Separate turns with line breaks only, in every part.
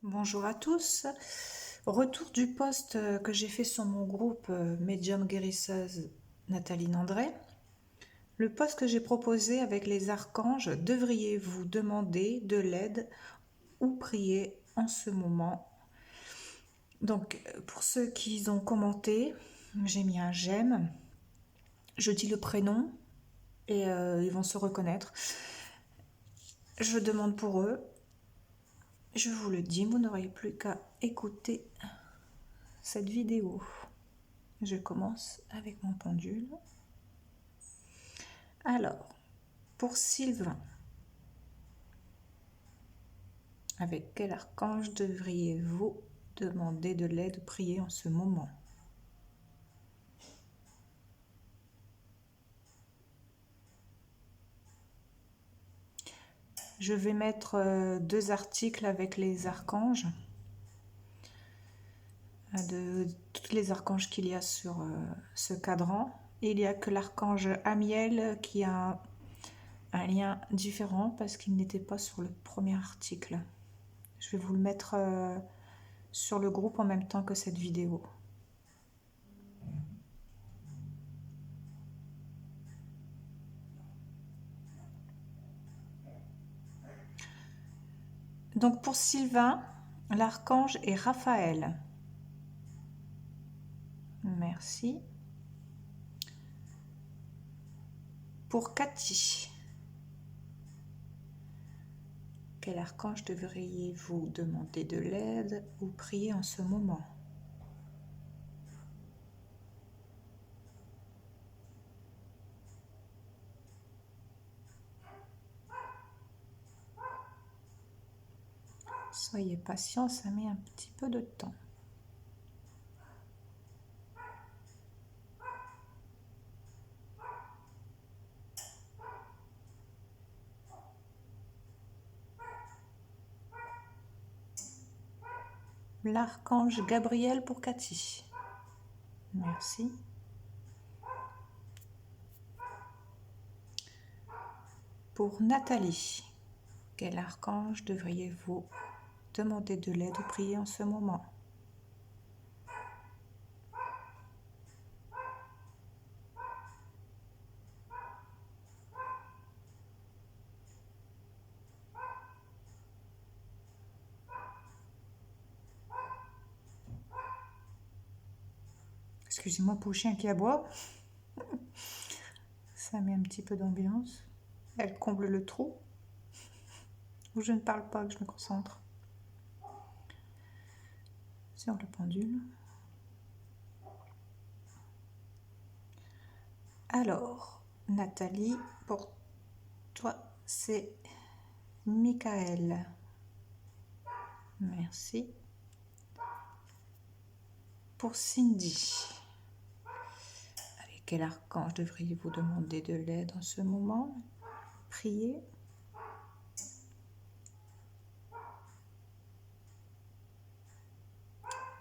Bonjour à tous. Retour du post que j'ai fait sur mon groupe Médium Guérisseuse Nathalie Nandré. Le post que j'ai proposé avec les archanges, devriez-vous demander de l'aide ou prier en ce moment? Donc, pour ceux qui ont commenté, j'ai mis un j'aime. Je dis le prénom et ils vont se reconnaître. Je demande pour eux. Je vous le dis, vous n'aurez plus qu'à écouter cette vidéo. Je commence avec mon pendule. Alors, pour Sylvain, avec quel archange devriez-vous demander de l'aide ou prier en ce moment? Je vais mettre deux articles avec les archanges, de tous les archanges qu'il y a sur ce cadran. Il n'y a que l'archange Amiel qui a un lien différent parce qu'il n'était pas sur le premier article. Je vais vous le mettre sur le groupe en même temps que cette vidéo. Donc pour Sylvain, l'archange est Raphaël. Merci. Pour Cathy, quel archange devriez-vous demander de l'aide ou prier en ce moment? Soyez patient, ça met un petit peu de temps. L'archange Gabriel pour Cathy. Merci. Pour Nathalie, quel archange devriez-vous demander de l'aide ou prier en ce moment? Excusez-moi pour le chien qui aboie. Ça met un petit peu d'ambiance. Elle comble le trou. Où je ne parle pas, que je me concentre. Sur le pendule. Alors, Nathalie, pour toi, c'est Michael. Merci. Pour Cindy, avec quel archange devriez-vous demander de l'aide en ce moment? Priez.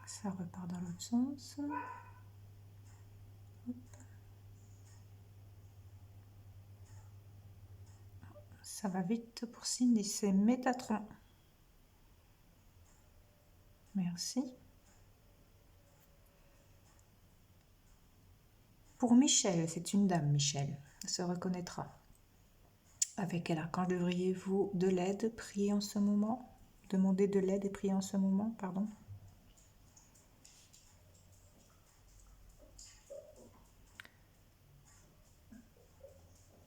Ça repart dans l'autre sens. Hop. Ça va vite pour Cindy, c'est Métatron. Merci. Pour Michel, c'est une dame, Michel, elle se reconnaîtra. Avec quel archange devriez-vous de l'aide, prier en ce moment? Demander de l'aide et prier en ce moment, pardon.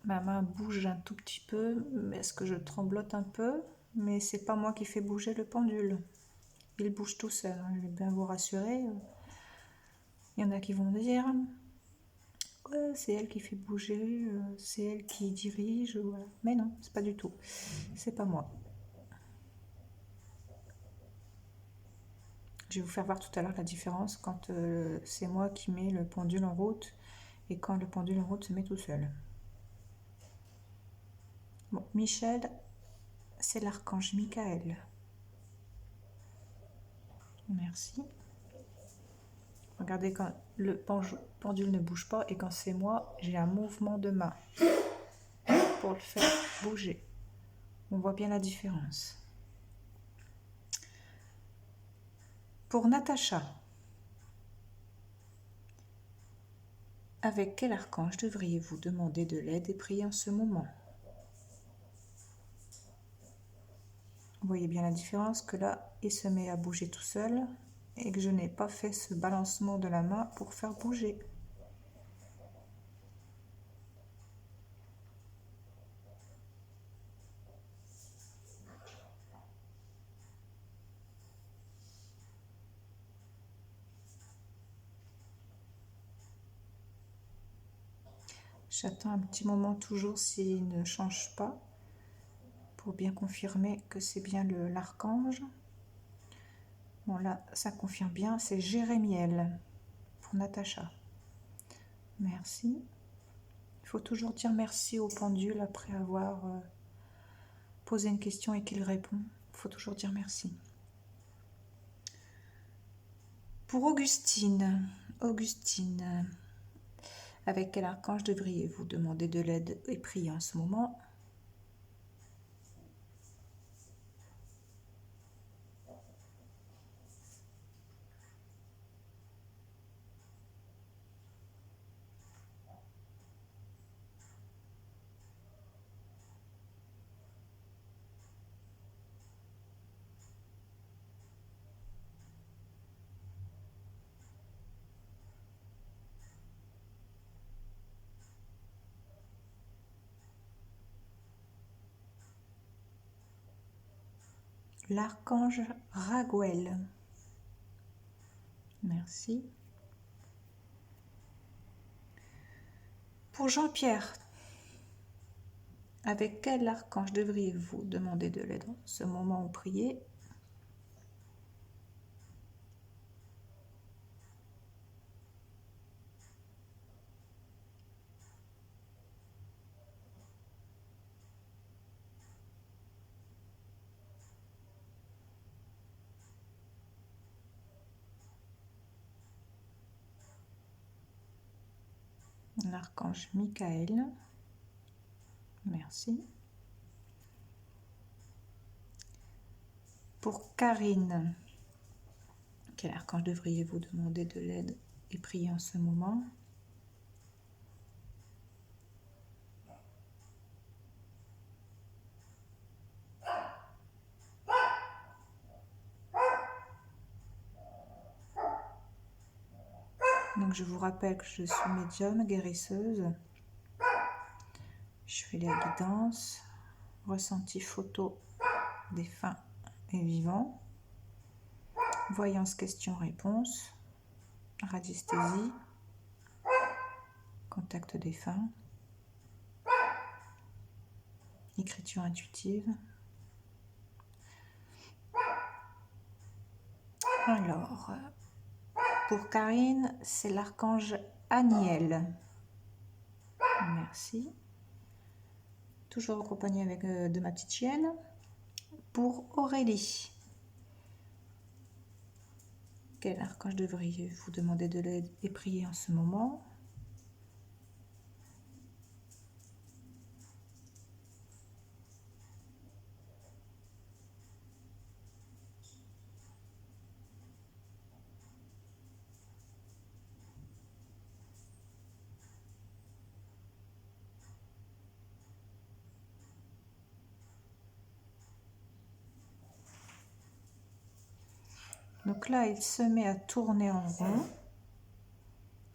Ma main bouge un tout petit peu, est-ce que je tremblote un peu? Mais c'est pas moi qui fais bouger le pendule. Il bouge tout seul, je vais bien vous rassurer. Il y en a qui vont dire ouais, c'est elle qui fait bouger, c'est elle qui dirige, voilà. Mais non, c'est pas du tout. C'est pas moi. Je vais vous faire voir tout à l'heure la différence quand c'est moi qui mets le pendule en route et quand le pendule en route se met tout seul. Bon, Michel, c'est l'archange Michael. Merci. Regardez quand le pendule ne bouge pas et quand c'est moi, j'ai un mouvement de main pour le faire bouger. On voit bien la différence. Pour Natacha, avec quel archange devriez-vous demander de l'aide et prier en ce moment? Vous voyez bien la différence que là, il se met à bouger tout seul et que je n'ai pas fait ce balancement de la main pour faire bouger. J'attends un petit moment toujours s'il ne change pas pour bien confirmer que c'est bien l'archange. Bon là, ça confirme bien, c'est Jérémiel pour Natacha. Merci. Il faut toujours dire merci au pendule après avoir posé une question et qu'il répond. Il faut toujours dire merci. Pour Augustine, avec quel archange devriez-vous demander de l'aide et prier en ce moment? L'archange Raguel. Merci. Pour Jean-Pierre, avec quel archange devriez-vous demander de l'aide en ce moment où priez? L'archange Michael. Merci. Pour Karine, quel archange devriez-vous demander de l'aide et prier en ce moment? Donc je vous rappelle que je suis médium, guérisseuse. Je fais la guidance, ressenti photo défunts et vivants, voyance question-réponse, radiesthésie, contact défunt, écriture intuitive. Alors, pour Karine, c'est l'archange Aniel. Merci. Toujours accompagné avec de ma petite chienne. Pour Aurélie, quel archange devriez-vous demander de l'aide et prier en ce moment? Donc là, il se met à tourner en rond.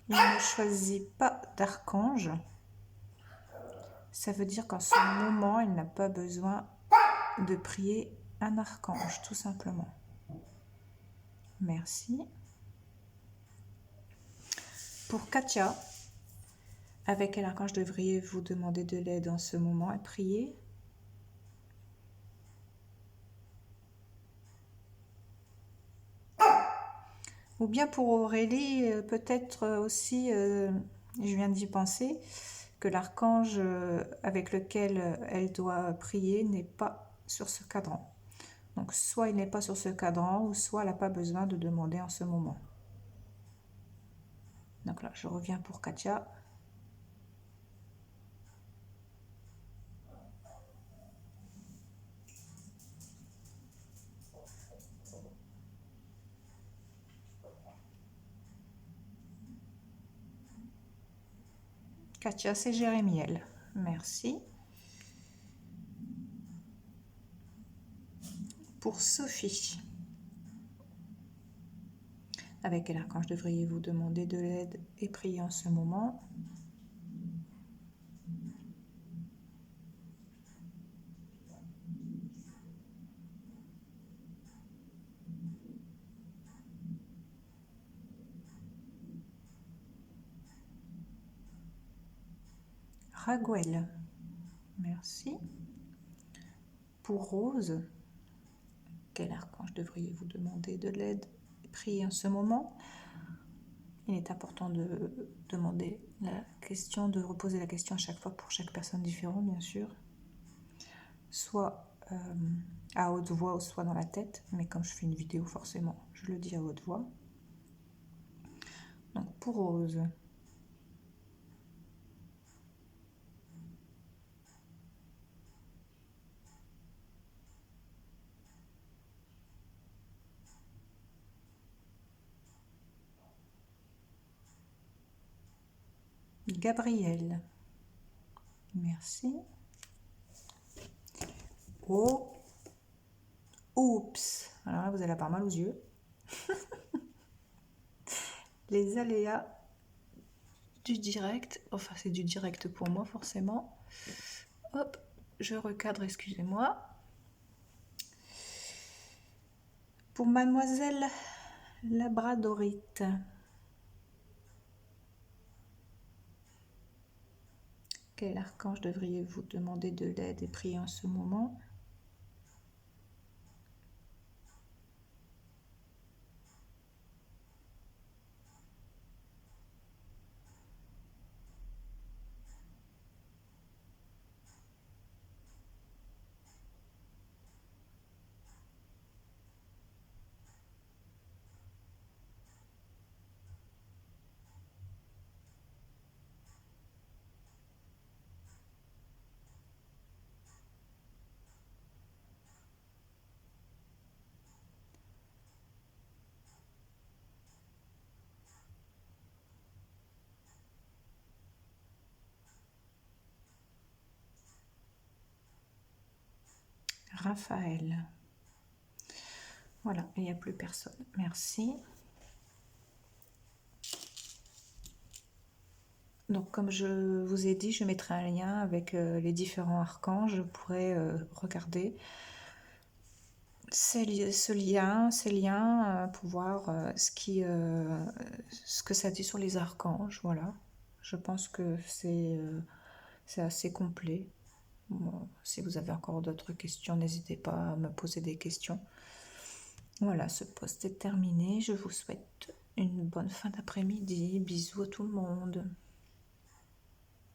Il ne choisit pas d'archange. Ça veut dire qu'en ce moment, il n'a pas besoin de prier un archange, tout simplement. Merci. Pour Katia, avec quel archange devriez-vous demander de l'aide en ce moment et prier? Ou bien pour Aurélie, peut-être aussi, je viens d'y penser, que l'archange avec lequel elle doit prier n'est pas sur ce cadran. Donc soit il n'est pas sur ce cadran, ou soit elle n'a pas besoin de demander en ce moment. Donc là, je reviens pour Katia. Katia, c'est Jérémiel. Merci. Pour Sophie. Avec quel archange devriez-vous demander de l'aide et prier en ce moment? Raguel. Merci. Pour Rose, quel archange devriez-vous demander de l'aide et prier en ce moment? Il est important de demander la question, de reposer la question à chaque fois pour chaque personne différente, bien sûr. Soit à haute voix ou soit dans la tête, mais comme je fais une vidéo, forcément, je le dis à haute voix. Donc pour Rose, Gabriel, merci. Oh, oups, alors là vous allez avoir mal aux yeux. Les aléas du direct, enfin c'est du direct pour moi forcément. Hop, je recadre, excusez-moi. Pour Mademoiselle Labradorite, quel archange devriez-vous demander de l'aide et prier en ce moment? Raphaël. Voilà, il n'y a plus personne. Merci. Donc, comme je vous ai dit, je mettrai un lien avec les différents archanges. Je pourrai regarder ces liens pour voir ce que ça dit sur les archanges. Voilà. Je pense que c'est assez complet. Bon, si vous avez encore d'autres questions, n'hésitez pas à me poser des questions. Voilà, ce post est terminé. Je vous souhaite une bonne fin d'après-midi. Bisous à tout le monde.